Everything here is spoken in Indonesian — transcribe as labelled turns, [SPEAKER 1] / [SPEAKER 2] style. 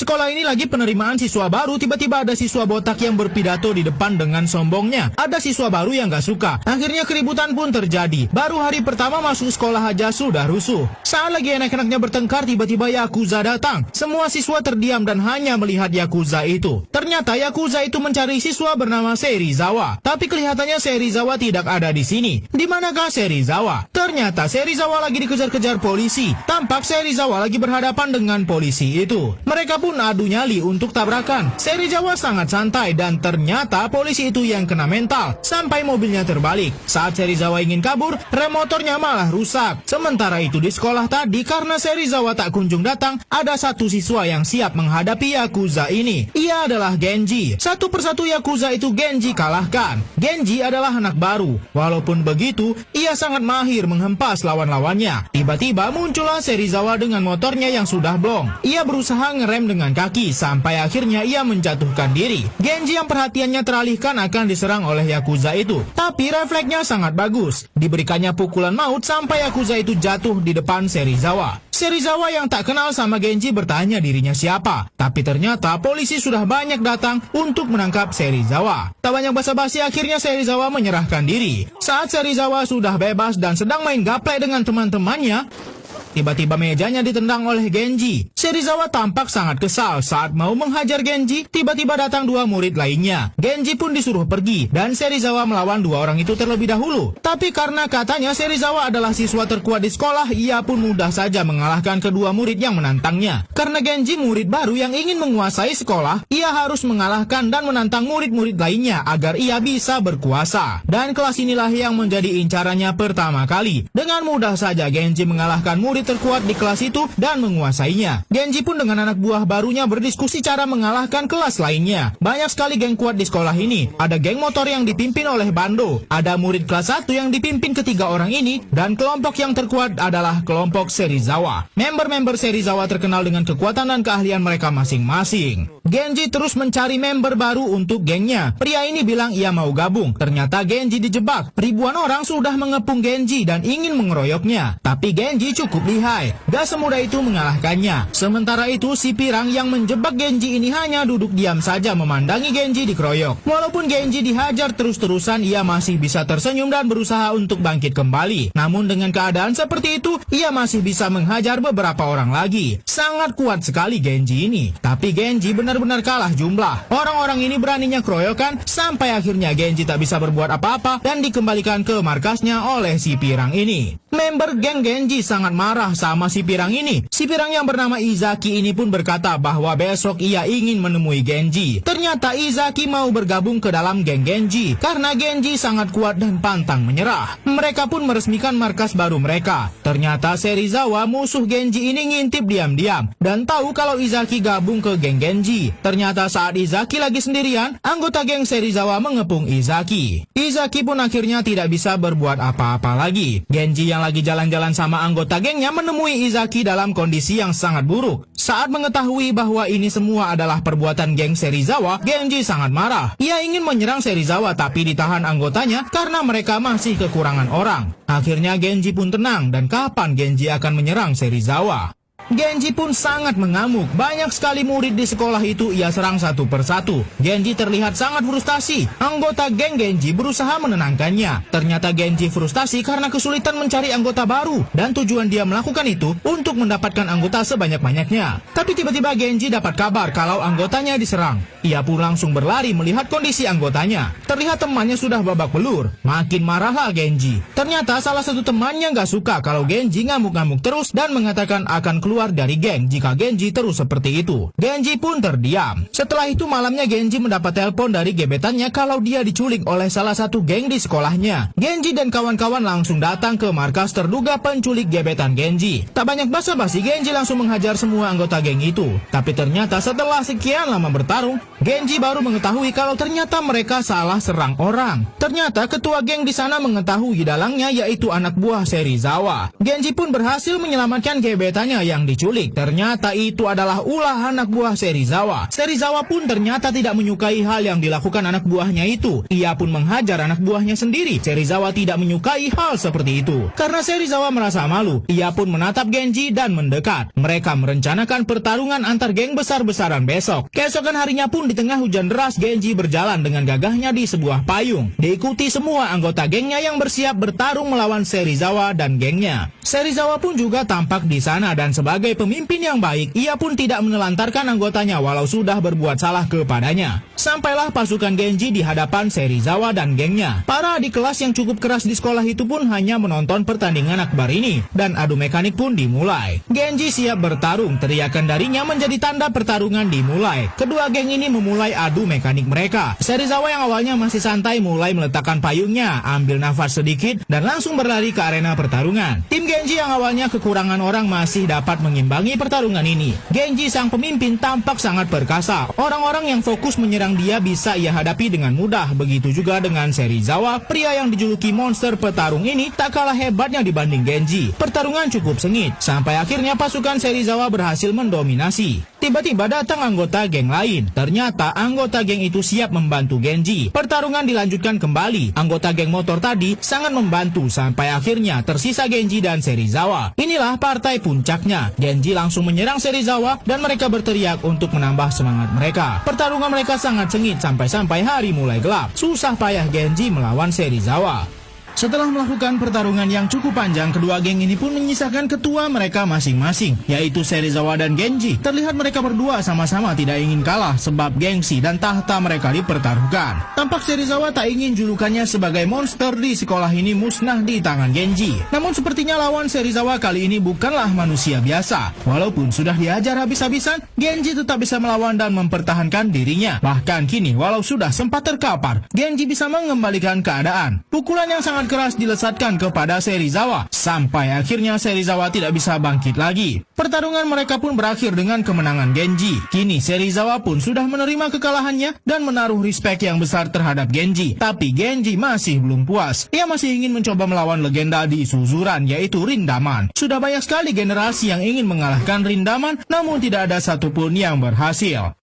[SPEAKER 1] Sekolah ini lagi penerimaan siswa baru, tiba-tiba ada siswa botak yang berpidato di depan dengan sombongnya. Ada siswa baru yang gak suka. Akhirnya keributan pun terjadi. Baru hari pertama masuk sekolah aja sudah rusuh. Saat lagi enak-enaknya bertengkar, tiba-tiba Yakuza datang. Semua siswa terdiam dan hanya melihat Yakuza itu. Ternyata Yakuza itu mencari siswa bernama Serizawa. Tapi kelihatannya Serizawa tidak ada di sini. Di manakah Serizawa? Ternyata Serizawa lagi dikejar-kejar polisi. Tampak Serizawa lagi berhadapan dengan polisi itu. Mereka pun adu nyali untuk tabrakan. Serizawa sangat santai dan ternyata polisi itu yang kena mental sampai mobilnya terbalik. Saat Serizawa ingin kabur, rem motornya malah rusak. Sementara itu di sekolah tadi, karena Serizawa tak kunjung datang, ada satu siswa yang siap menghadapi Yakuza ini. Ia adalah Genji. Satu persatu Yakuza itu Genji kalahkan. Genji adalah anak baru. Walaupun begitu, ia sangat mahir menghempas lawan-lawannya. Tiba-tiba muncullah Serizawa dengan motornya yang sudah blong. Ia berusaha ngerem dengan kaki sampai akhirnya ia menjatuhkan diri. Genji yang perhatiannya teralihkan akan diserang oleh Yakuza itu, tapi refleksnya sangat bagus. Diberikannya pukulan maut sampai Yakuza itu jatuh di depan Serizawa. Serizawa yang tak kenal sama Genji bertanya dirinya siapa, tapi ternyata polisi sudah banyak datang untuk menangkap Serizawa. Tak banyak basa-basi, akhirnya Serizawa menyerahkan diri. Saat Serizawa sudah bebas dan sedang main gaplek dengan teman-temannya, tiba-tiba mejanya ditendang oleh Genji. Serizawa tampak sangat kesal. Saat mau menghajar Genji, tiba-tiba datang dua murid lainnya. Genji pun disuruh pergi dan Serizawa melawan dua orang itu terlebih dahulu. Tapi karena katanya Serizawa adalah siswa terkuat di sekolah, ia pun mudah saja mengalahkan kedua murid yang menantangnya. Karena Genji murid baru yang ingin menguasai sekolah, ia harus mengalahkan dan menantang murid-murid lainnya agar ia bisa berkuasa. Dan kelas inilah yang menjadi incarannya pertama kali. Dengan mudah saja Genji mengalahkan murid terkuat di kelas itu dan menguasainya. Genji pun dengan anak buah barunya berdiskusi cara mengalahkan kelas lainnya. Banyak sekali geng kuat di sekolah ini. Ada geng motor yang dipimpin oleh Bando. Ada murid kelas 1 yang dipimpin ketiga orang ini. Dan kelompok yang terkuat adalah kelompok Serizawa. Member-member Serizawa terkenal dengan kekuatan dan keahlian mereka masing-masing. Genji terus mencari member baru untuk gengnya. Pria ini bilang ia mau gabung. Ternyata Genji dijebak. Ribuan orang sudah mengepung Genji dan ingin mengeroyoknya. Tapi Genji cukup lihai. Gak semudah itu mengalahkannya. Sementara itu si pirang yang menjebak Genji ini hanya duduk diam saja memandangi Genji dikeroyok. Walaupun Genji dihajar terus-terusan, ia masih bisa tersenyum dan berusaha untuk bangkit kembali. Namun dengan keadaan seperti itu, ia masih bisa menghajar beberapa orang lagi. Sangat kuat sekali Genji ini. Tapi Genji benar-benar kalah jumlah. Orang-orang ini beraninya keroyokan sampai akhirnya Genji tak bisa berbuat apa-apa dan dikembalikan ke markasnya oleh si pirang ini. Member geng Genji sangat marah sama si pirang ini. Si pirang yang bernama Izaki ini pun berkata bahwa besok ia ingin menemui Genji. Ternyata Izaki mau bergabung ke dalam geng Genji karena Genji sangat kuat dan pantang menyerah. Mereka pun meresmikan markas baru mereka. Ternyata Serizawa musuh Genji ini ngintip diam-diam dan tahu kalau Izaki gabung ke geng Genji. Ternyata saat Izaki lagi sendirian, anggota geng Serizawa mengepung Izaki. Izaki pun akhirnya tidak bisa berbuat apa-apa lagi. Genji yang lagi jalan-jalan sama anggota gengnya menemui Izaki dalam kondisi yang sangat buruk. Saat mengetahui bahwa ini semua adalah perbuatan geng Serizawa, Genji sangat marah. Ia ingin menyerang Serizawa tapi ditahan anggotanya karena mereka masih kekurangan orang. Akhirnya Genji pun tenang dan kapan Genji akan menyerang Serizawa? Genji pun sangat mengamuk. Banyak sekali murid di sekolah itu ia serang satu persatu. Genji terlihat sangat frustasi. Anggota geng Genji berusaha menenangkannya. Ternyata Genji frustasi karena kesulitan mencari anggota baru. Dan tujuan dia melakukan itu untuk mendapatkan anggota sebanyak-banyaknya. Tapi tiba-tiba Genji dapat kabar kalau anggotanya diserang. Ia pun langsung berlari melihat kondisi anggotanya. Terlihat temannya sudah babak belur. Makin marahlah Genji. Ternyata salah satu temannya gak suka kalau Genji ngamuk-ngamuk terus dan mengatakan akan keluar dari geng jika Genji terus seperti itu. Genji pun terdiam. Setelah itu malamnya Genji mendapat telepon dari gebetannya kalau dia diculik oleh salah satu geng di sekolahnya. Genji dan kawan-kawan langsung datang ke markas terduga penculik gebetan Genji. Tak banyak basa-basi, Genji langsung menghajar semua anggota geng itu. Tapi ternyata setelah sekian lama bertarung, Genji baru mengetahui kalau ternyata mereka salah serang orang. Ternyata ketua geng di sana mengetahui dalangnya yaitu anak buah Serizawa. Genji pun berhasil menyelamatkan gebetannya yang diculik. Ternyata itu adalah ulah anak buah Serizawa. Serizawa pun ternyata tidak menyukai hal yang dilakukan anak buahnya itu. Ia pun menghajar anak buahnya sendiri. Serizawa tidak menyukai hal seperti itu. Karena Serizawa merasa malu, ia pun menatap Genji dan mendekat. Mereka merencanakan pertarungan antar geng besar-besaran besok. Keesokan harinya pun di tengah hujan deras, Genji berjalan dengan gagahnya di sebuah payung. Diikuti semua anggota gengnya yang bersiap bertarung melawan Serizawa dan gengnya. Serizawa pun juga tampak di sana dan sebagai pemimpin yang baik, ia pun tidak menelantarkan anggotanya walau sudah berbuat salah kepadanya. Sampailah pasukan Genji di hadapan Serizawa dan gengnya. Para adik kelas yang cukup keras di sekolah itu pun hanya menonton pertandingan akbar ini dan adu mekanik pun dimulai. Genji siap bertarung, teriakan darinya menjadi tanda pertarungan dimulai. Kedua geng ini memulai adu mekanik mereka. Serizawa yang awalnya masih santai mulai meletakkan payungnya, ambil nafas sedikit dan langsung berlari ke arena pertarungan. Tim Genji yang awalnya kekurangan orang masih dapat mengimbangi pertarungan ini. Genji sang pemimpin tampak sangat perkasa. Orang-orang yang fokus menyerang dia bisa ia hadapi dengan mudah. Begitu juga dengan Serizawa, pria yang dijuluki monster petarung ini tak kalah hebatnya dibanding Genji. Pertarungan cukup sengit, sampai akhirnya pasukan Serizawa berhasil mendominasi. Tiba-tiba datang anggota geng lain. Ternyata anggota geng itu siap membantu Genji. Pertarungan dilanjutkan kembali. Anggota geng motor tadi sangat membantu sampai akhirnya tersisa Genji dan Serizawa. Inilah partai puncaknya. Genji langsung menyerang Serizawa dan mereka berteriak untuk menambah semangat mereka. Pertarungan mereka sangat sengit sampai-sampai hari mulai gelap. Susah payah Genji melawan Serizawa. Setelah melakukan pertarungan yang cukup panjang, kedua geng ini pun menyisakan ketua mereka masing-masing, yaitu Serizawa dan Genji. Terlihat mereka berdua sama-sama tidak ingin kalah sebab gengsi dan tahta mereka dipertaruhkan. Tampak Serizawa tak ingin julukannya sebagai monster di sekolah ini musnah di tangan Genji. Namun sepertinya lawan Serizawa kali ini bukanlah manusia biasa. Walaupun sudah diajar habis-habisan, Genji tetap bisa melawan dan mempertahankan dirinya. Bahkan kini walau sudah sempat terkapar, Genji bisa mengembalikan keadaan. Pukulan yang sangat keras dilesatkan kepada Serizawa sampai akhirnya Serizawa tidak bisa bangkit lagi. Pertarungan mereka pun berakhir dengan kemenangan Genji. Kini Serizawa pun sudah menerima kekalahannya dan menaruh respek yang besar terhadap Genji. Tapi Genji masih belum puas. Ia masih ingin mencoba melawan legenda di Suzuran, yaitu Rindaman. Sudah banyak sekali generasi yang ingin mengalahkan Rindaman, namun tidak ada satupun yang berhasil.